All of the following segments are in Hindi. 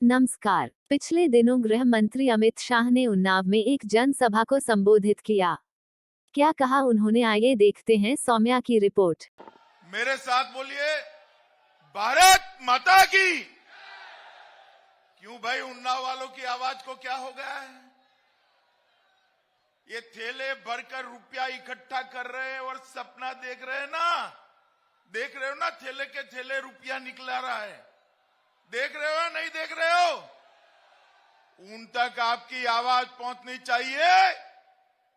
नमस्कार। पिछले दिनों गृह मंत्री अमित शाह ने उन्नाव में एक जनसभा को संबोधित किया। क्या कहा उन्होंने, आइए देखते हैं सौम्या की रिपोर्ट। मेरे साथ बोलिए, भारत माता की। क्यों भाई, उन्नाव वालों की आवाज को क्या हो गया है? ये थैले भरकर रुपया इकट्ठा कर रहे हैं और सपना देख रहे हैं ना। देख रहे हो ना, थैले के थैले रुपया निकला रहा है। देख रहे हो, नहीं देख रहे हो? उन तक आपकी आवाज पहुंचनी चाहिए।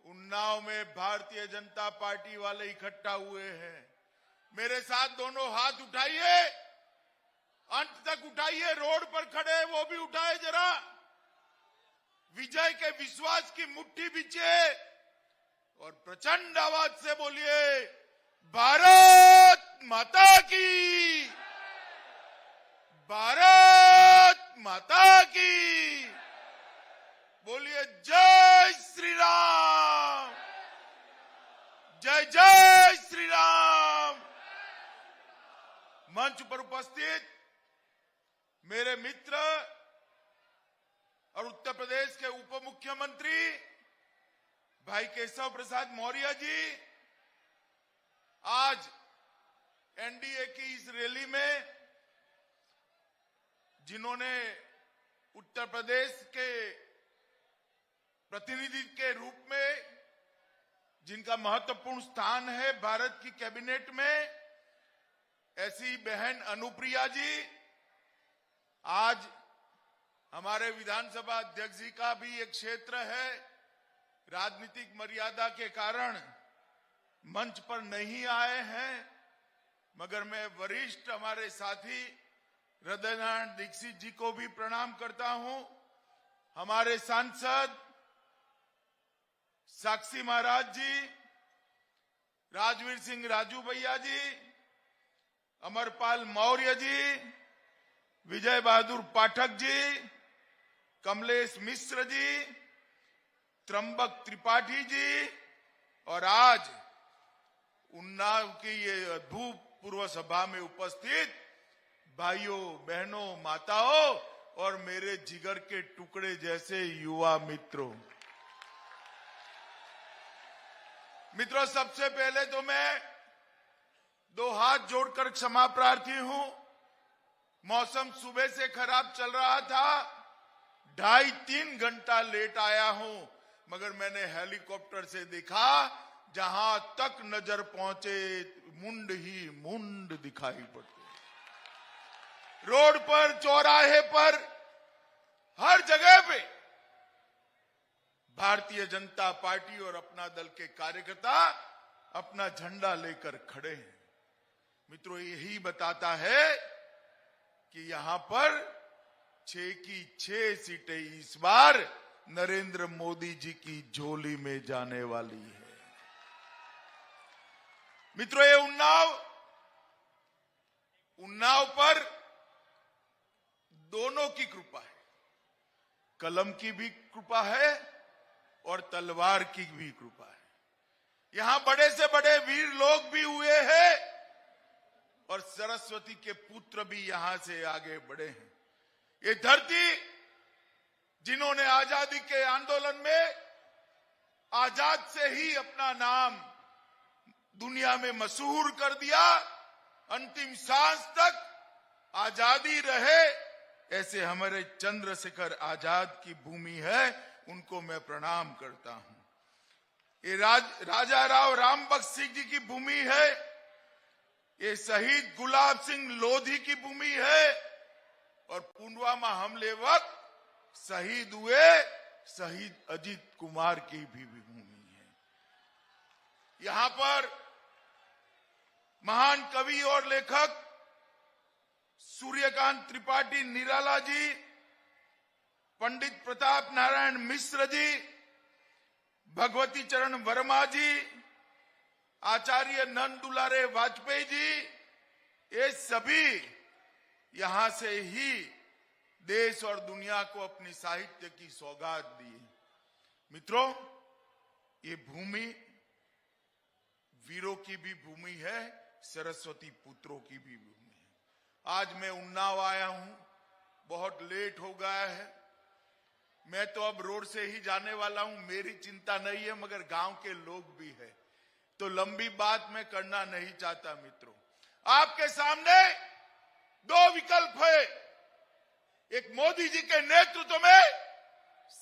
उन्नाव में भारतीय जनता पार्टी वाले इकट्ठा हुए हैं। मेरे साथ दोनों हाथ उठाइए, अंत तक उठाइए। रोड पर खड़े वो भी उठाए जरा। विजय के विश्वास की मुट्ठी बिछे और प्रचंड आवाज से बोलिए, भारत माता की, भारत माता की। बोलिए, जय श्री राम, जय जय श्री राम। मंच पर उपस्थित मेरे मित्र और उत्तर प्रदेश के उप मुख्यमंत्री भाई केशव प्रसाद मौर्य जी, आज एनडीए की इस रैली में जिन्होंने उत्तर प्रदेश के प्रतिनिधि के रूप में जिनका महत्वपूर्ण स्थान है भारत की कैबिनेट में, ऐसी बहन अनुप्रिया जी, आज हमारे विधानसभा अध्यक्ष जी का भी एक क्षेत्र है, राजनीतिक मर्यादा के कारण मंच पर नहीं आए हैं, मगर मैं वरिष्ठ हमारे साथी हृदयनारायण दीक्षित जी को भी प्रणाम करता हूं। हमारे सांसद साक्षी महाराज जी, राजवीर सिंह राजू भैया जी, अमरपाल मौर्य जी, विजय बहादुर पाठक जी, कमलेश मिश्र जी, त्र्यंबक त्रिपाठी जी, और आज उन्नाव की ये अभूतपूर्व सभा में उपस्थित भाइयों, बहनों, माताओं और मेरे जिगर के टुकड़े जैसे युवा मित्रों। सबसे पहले तो मैं दो हाथ जोड़कर क्षमा प्रार्थी हूं। मौसम सुबह से खराब चल रहा था, 2.5-3 घंटा लेट आया हूं, मगर मैंने हेलीकॉप्टर से देखा, जहां तक नजर पहुंचे मुंड ही मुंड दिखाई पड़ते। रोड पर, चौराहे पर, हर जगह पे भारतीय जनता पार्टी और अपना दल के कार्यकर्ता अपना झंडा लेकर खड़े हैं। मित्रों, यही बताता है कि यहां पर 6 की 6 सीटें इस बार नरेंद्र मोदी जी की झोली में जाने वाली है। मित्रों, ये उन्नाव पर दोनों की कृपा है। कलम की भी कृपा है और तलवार की भी कृपा है। यहां बड़े से बड़े वीर लोग भी हुए हैं और सरस्वती के पुत्र भी यहां से आगे बढ़े हैं। ये धरती, जिन्होंने आजादी के आंदोलन में आजाद से ही अपना नाम दुनिया में मशहूर कर दिया, अंतिम सांस तक आजादी रहे, ऐसे हमारे चंद्रशेखर आजाद की भूमि है, उनको मैं प्रणाम करता हूं। ये राजा राव रामबख्श सिंह जी की भूमि है, ये शहीद गुलाब सिंह लोधी की भूमि है, और पुलवामा हमले वक्त शहीद हुए शहीद अजीत कुमार की भी भूमि है। यहां पर महान कवि और लेखक सूर्यकांत त्रिपाठी निराला जी, पंडित प्रताप नारायण मिश्र जी, भगवती चरण वर्मा जी, आचार्य नंद दुलारे वाजपेयी जी, ये सभी यहां से ही देश और दुनिया को अपनी साहित्य की सौगात दी। मित्रों, ये भूमि वीरों की भी भूमि है, सरस्वती पुत्रों की भी भूमि है। आज मैं उन्नाव आया हूं, बहुत लेट हो गया है। मैं तो अब रोड से ही जाने वाला हूं, मेरी चिंता नहीं है, मगर गांव के लोग भी है, तो लंबी बात मैं करना नहीं चाहता। मित्रों, आपके सामने दो विकल्प है। एक, मोदी जी के नेतृत्व में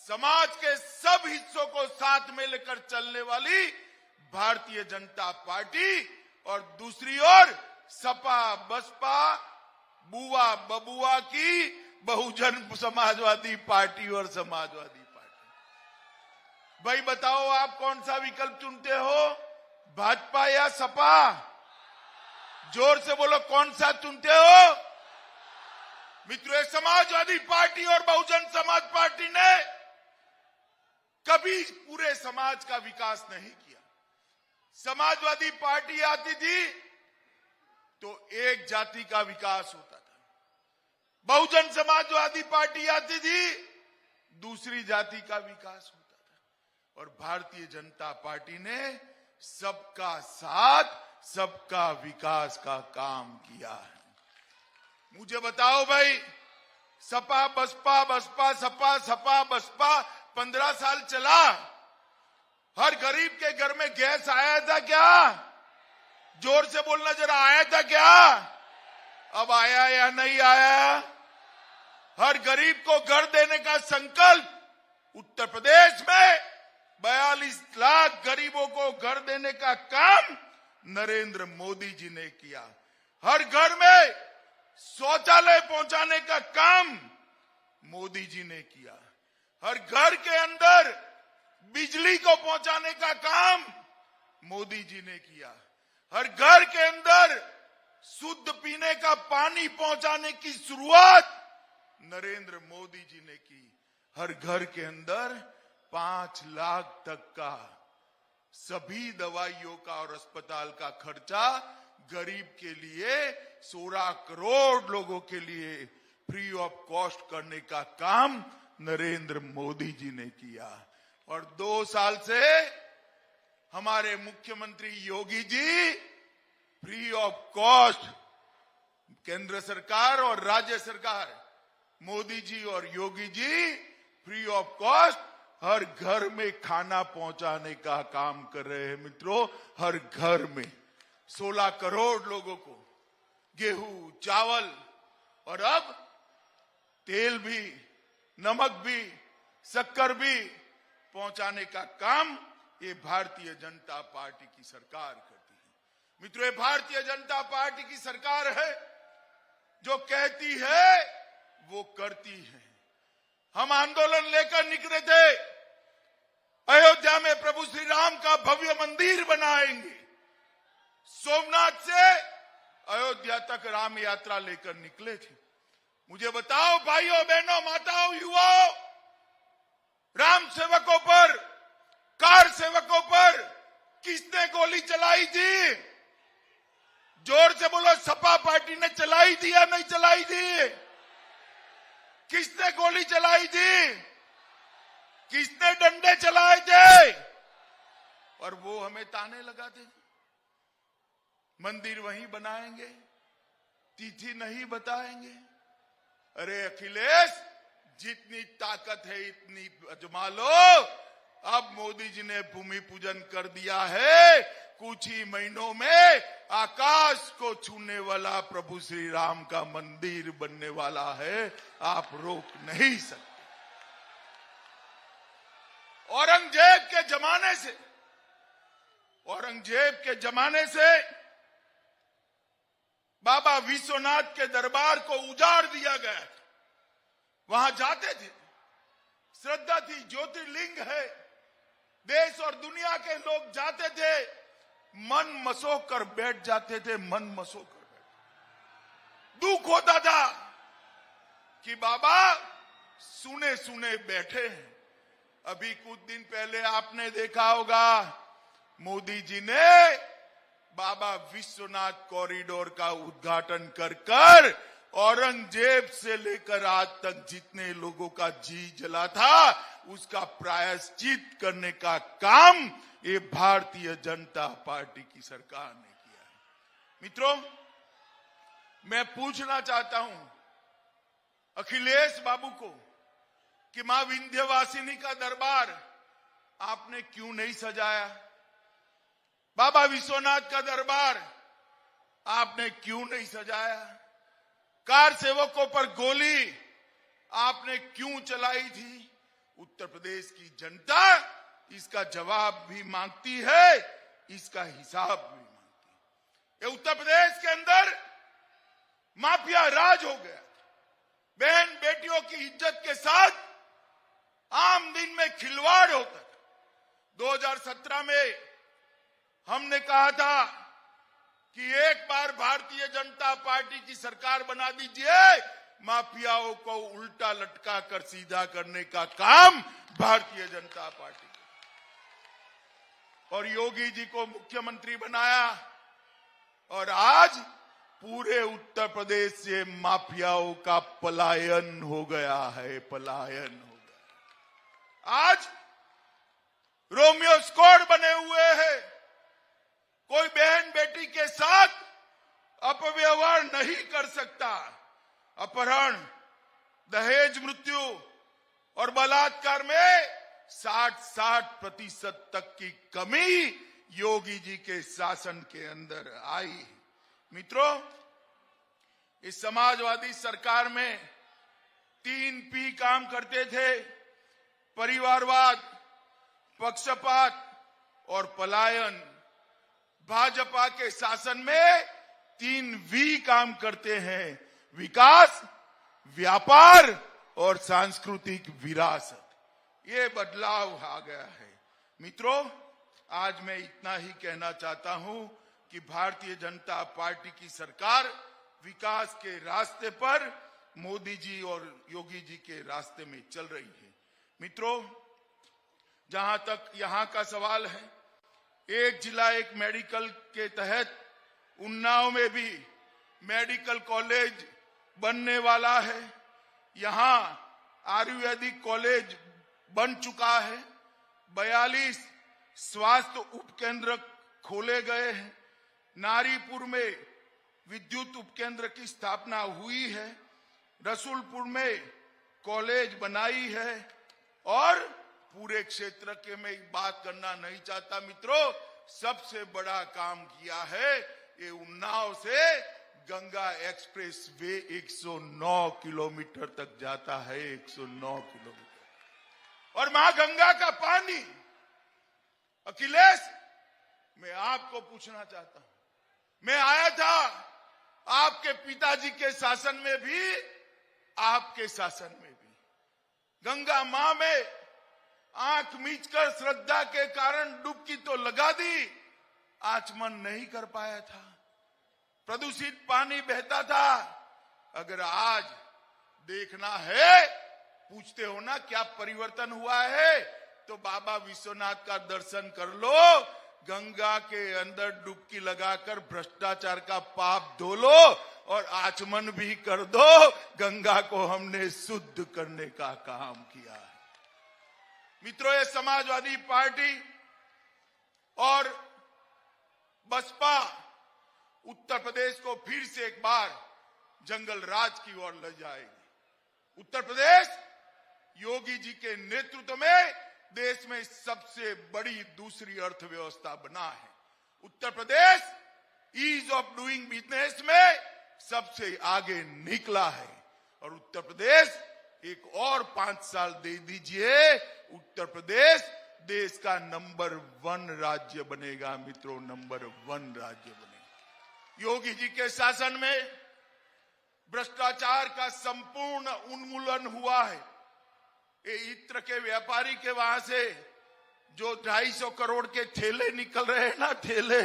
समाज के सब हिस्सों को साथ में लेकर चलने वाली भारतीय जनता पार्टी, और दूसरी ओर सपा बसपा बुआ बबुआ की बहुजन समाजवादी पार्टी और समाजवादी पार्टी। भाई बताओ, आप कौन सा विकल्प चुनते हो, भाजपा या सपा? जोर से बोलो, कौन सा चुनते हो? मित्रों, समाजवादी पार्टी और बहुजन समाज पार्टी ने कभी पूरे समाज का विकास नहीं किया। समाजवादी पार्टी आती थी तो एक जाति का विकास होता था, बहुजन समाजवादी पार्टी आती थी दूसरी जाति का विकास होता था, और भारतीय जनता पार्टी ने सबका साथ सबका विकास का काम किया है। मुझे बताओ भाई, सपा बसपा बसपा सपा सपा बसपा 15 साल चला, हर गरीब के घर में गैस आया था क्या? जोर से बोलना जरा, आया था क्या? अब आया या नहीं आया? हर गरीब को घर देने का संकल्प उत्तर प्रदेश में 42 लाख गरीबों को घर देने का काम नरेंद्र मोदी जी ने किया। हर घर में शौचालय पहुंचाने का काम मोदी जी ने किया। हर घर के अंदर बिजली को पहुंचाने का काम मोदी जी ने किया। हर घर के अंदर शुद्ध पीने का पानी पहुंचाने की शुरुआत नरेंद्र मोदी जी ने की। हर घर के अंदर 5 लाख तक का सभी दवाइयों का और अस्पताल का खर्चा गरीब के लिए 16 करोड़ लोगों के लिए फ्री ऑफ कॉस्ट करने का काम नरेंद्र मोदी जी ने किया। और 2 साल से हमारे मुख्यमंत्री Yogi ji free of cost, केंद्र सरकार और राज्य सरकार, मोदी जी और Yogi ji free of cost हर घर में खाना पहुंचाने का काम कर रहे हैं। मित्रों, हर घर में 16 करोड़ लोगों को गेहूं, चावल और अब तेल भी, नमक भी, शक्कर भी पहुंचाने का काम ये भारतीय जनता पार्टी की सरकार करती है। मित्रों, ये भारतीय जनता पार्टी की सरकार है जो कहती है वो करती है। हम आंदोलन लेकर निकले थे, अयोध्या में प्रभु श्री राम का भव्य मंदिर बनाएंगे। सोमनाथ से अयोध्या तक राम यात्रा लेकर निकले थे। मुझे बताओ भाइयों बहनों माताओं युवाओं, राम सेवकों पर, कार सेवकों पर किसने गोली चलाई थी? जोर से बोलो, सपा पार्टी ने चलाई थी या नहीं चलाई थी? किसने गोली चलाई थी? किसने डंडे चलाए थे? और वो हमें ताने लगाते थे, मंदिर वहीं बनाएंगे, तिथि नहीं बताएंगे। अरे अखिलेश, जितनी ताकत है इतनी आजमा लो। अब मोदी जी ने भूमि पूजन कर दिया है, कुछ ही महीनों में आकाश को छूने वाला प्रभु श्री राम का मंदिर बनने वाला है, आप रोक नहीं सकते। औरंगजेब के जमाने से बाबा विश्वनाथ के दरबार को उजाड़ दिया गया था। वहां जाते थे, श्रद्धा थी, ज्योतिर्लिंग है, देश और दुनिया के लोग जाते थे, मन मसोक कर बैठ जाते थे, मन मसोक कर बैठ। दुख होता था कि बाबा सुने सुने बैठे हैं। अभी कुछ दिन पहले आपने देखा होगा, मोदी जी ने बाबा विश्वनाथ कॉरिडोर का उद्घाटन कर औरंगजेब से लेकर आज तक जितने लोगों का जी जला था उसका प्रायश्चित करने का काम ये भारतीय जनता पार्टी की सरकार ने किया है। मित्रों, मैं पूछना चाहता हूं, अखिलेश बाबू को कि मां विंध्यवासिनी का दरबार आपने क्यों नहीं सजाया, बाबा विश्वनाथ का दरबार आपने क्यों नहीं सजाया, कार सेवकों पर गोली आपने क्यों चलाई थी। उत्तर प्रदेश की जनता इसका जवाब भी मांगती है, इसका हिसाब भी मांगती है। ये उत्तर प्रदेश के अंदर माफिया राज हो गया। बहन बेटियों की इज्जत के साथ आम दिन में खिलवाड़ होता था। 2017 में हमने कहा था कि एक बार भारतीय जनता पार्टी की सरकार बना दीजिए, माफियाओं को उल्टा लटका कर सीधा करने का काम भारतीय जनता पार्टी का। और योगी जी को मुख्यमंत्री बनाया और आज पूरे उत्तर प्रदेश से माफियाओं का पलायन हो गया है, पलायन हो गया। आज रोमियो स्क्वाड बने हुए हैं। कोई बहन बेटी के साथ अपव्यवहार नहीं कर सकता। अपहरण, दहेज मृत्यु और बलात्कार में 60% तक की कमी योगी जी के शासन के अंदर आई। मित्रों, इस समाजवादी सरकार में 3 P काम करते थे, परिवारवाद, पक्षपात और पलायन। भाजपा के शासन में 3 V काम करते हैं, विकास, व्यापार और सांस्कृतिक विरासत। ये बदलाव आ गया है। मित्रों, आज मैं इतना ही कहना चाहता हूं कि भारतीय जनता पार्टी की सरकार विकास के रास्ते पर मोदी जी और योगी जी के रास्ते में चल रही है। मित्रों, जहां तक यहां का सवाल है, एक जिला एक मेडिकल के तहत उन्नाव में भी मेडिकल कॉलेज बनने वाला है। यहां आयुर्वेदिक कॉलेज बन चुका है। 42 स्वास्थ्य उपकेंद्र खोले गए हैं। नारीपुर में विद्युत उपकेंद्र की स्थापना हुई है। रसूलपुर में कॉलेज बनाई है और पूरे क्षेत्र के में बात करना नहीं चाहता। मित्रों, सबसे बड़ा काम किया है ये उन्नाव से गंगा एक्सप्रेस वे 109 किलोमीटर तक जाता है, 109 किलोमीटर। और मां गंगा का पानी, अखिलेश, मैं आपको पूछना चाहता हूं, मैं आया था आपके पिताजी के शासन में भी, आपके शासन में भी। गंगा मां में आंख मीचकर श्रद्धा के कारण डुबकी तो लगा दी, आचमन नहीं कर पाया था। प्रदूषित पानी बहता था। अगर आज देखना है, पूछते हो ना क्या परिवर्तन हुआ है, तो बाबा विश्वनाथ का दर्शन कर लो, गंगा के अंदर डुबकी लगाकर भ्रष्टाचार का पाप धो लो और आचमन भी कर दो। गंगा को हमने शुद्ध करने का काम किया है। मित्रों, ये समाजवादी पार्टी और बसपा उत्तर प्रदेश को फिर से एक बार जंगल राज की ओर ले जाएगी। उत्तर प्रदेश योगी जी के नेतृत्व में देश में सबसे बड़ी दूसरी अर्थव्यवस्था बना है। Uttar Pradesh ease of doing business में सबसे आगे निकला है और उत्तर प्रदेश एक और 5 साल दे दीजिए, उत्तर प्रदेश देश का नंबर 1 राज्य बनेगा। मित्रों, नंबर 1 राज्य बनेगा। योगी जी के शासन में भ्रष्टाचार का संपूर्ण उन्मूलन हुआ है। ये इत्र के व्यापारी के वहां से जो 250 करोड़ के ठेले निकल रहे हैं ना, ठेले,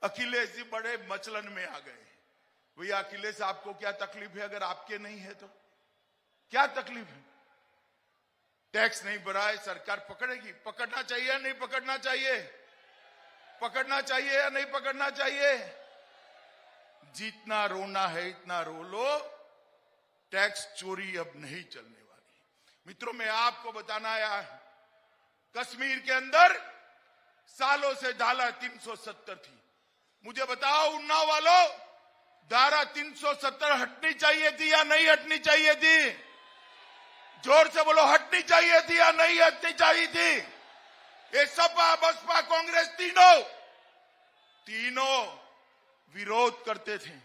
अखिलेश जी बड़े मचलन में आ गए। भैया अखिलेश, आपको क्या तकलीफ है? अगर आपके नहीं है तो क्या तकलीफ है? टैक्स नहीं भरा है, सरकार पकड़ेगी। पकड़ना चाहिए या नहीं पकड़ना चाहिए? पकड़ना चाहिए या नहीं पकड़ना चाहिए? जितना रोना है इतना रो लो। टैक्स चोरी अब नहीं चलने वाली। मित्रों, मैं आपको बताना आया है, कश्मीर के अंदर सालों से ढाला 370 थी। मुझे बताओ उन्नाव वालों, धारा 370 हटनी चाहिए थी या नहीं हटनी चाहिए थी? जोर से बोलो, हटनी चाहिए थी या नहीं हटनी चाहिए थी? ये सपा बसपा कांग्रेस तीनों विरोध करते थे,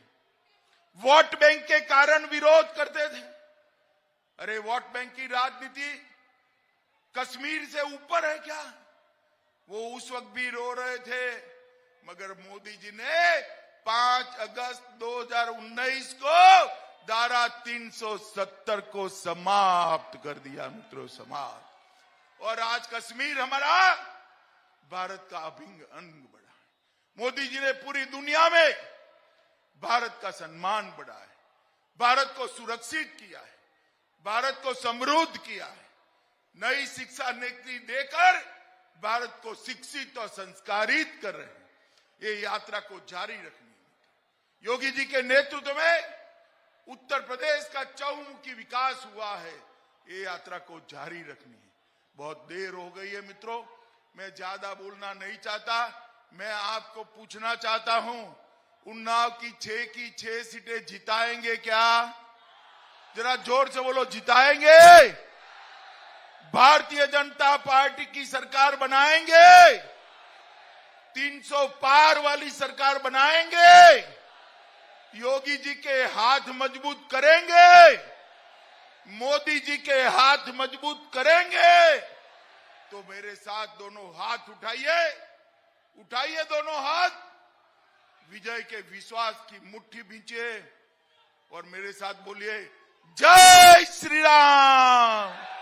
वोट बैंक के कारण विरोध करते थे। अरे वोट बैंक की राजनीति कश्मीर से ऊपर है क्या? वो उस वक्त भी रो रहे थे, मगर मोदी जी ने 5 अगस्त 2019 को धारा 370 को समाप्त कर दिया मित्रों, समाप्त। और आज कश्मीर हमारा भारत का अभिन्न अंग बना है। मोदी जी ने पूरी दुनिया में भारत का सम्मान बढ़ाया है, भारत को सुरक्षित किया है, भारत को समृद्ध किया है। नई शिक्षा नीति देकर भारत को शिक्षित और संस्कारित कर रहे हैं। ये यात्रा को जारी रखनी है। योगी जी के नेतृत्व में उत्तर प्रदेश का चहुमुखी विकास हुआ है, ये यात्रा को जारी रखनी है। बहुत देर हो गई है मित्रों, मैं ज्यादा बोलना नहीं चाहता। मैं आपको पूछना चाहता हूं, उन्नाव की 6 सीटें जिताएंगे क्या? जरा जोर से बोलो, जिताएंगे? भारतीय जनता पार्टी की सरकार बनाएंगे? 300 पार वाली सरकार बनाएंगे? योगी जी के हाथ मजबूत करेंगे? मोदी जी के हाथ मजबूत करेंगे? तो मेरे साथ दोनों हाथ उठाइए, उठाइए दोनों हाथ, विजय के विश्वास की मुट्ठी भींचिए और मेरे साथ बोलिए, जय श्री राम।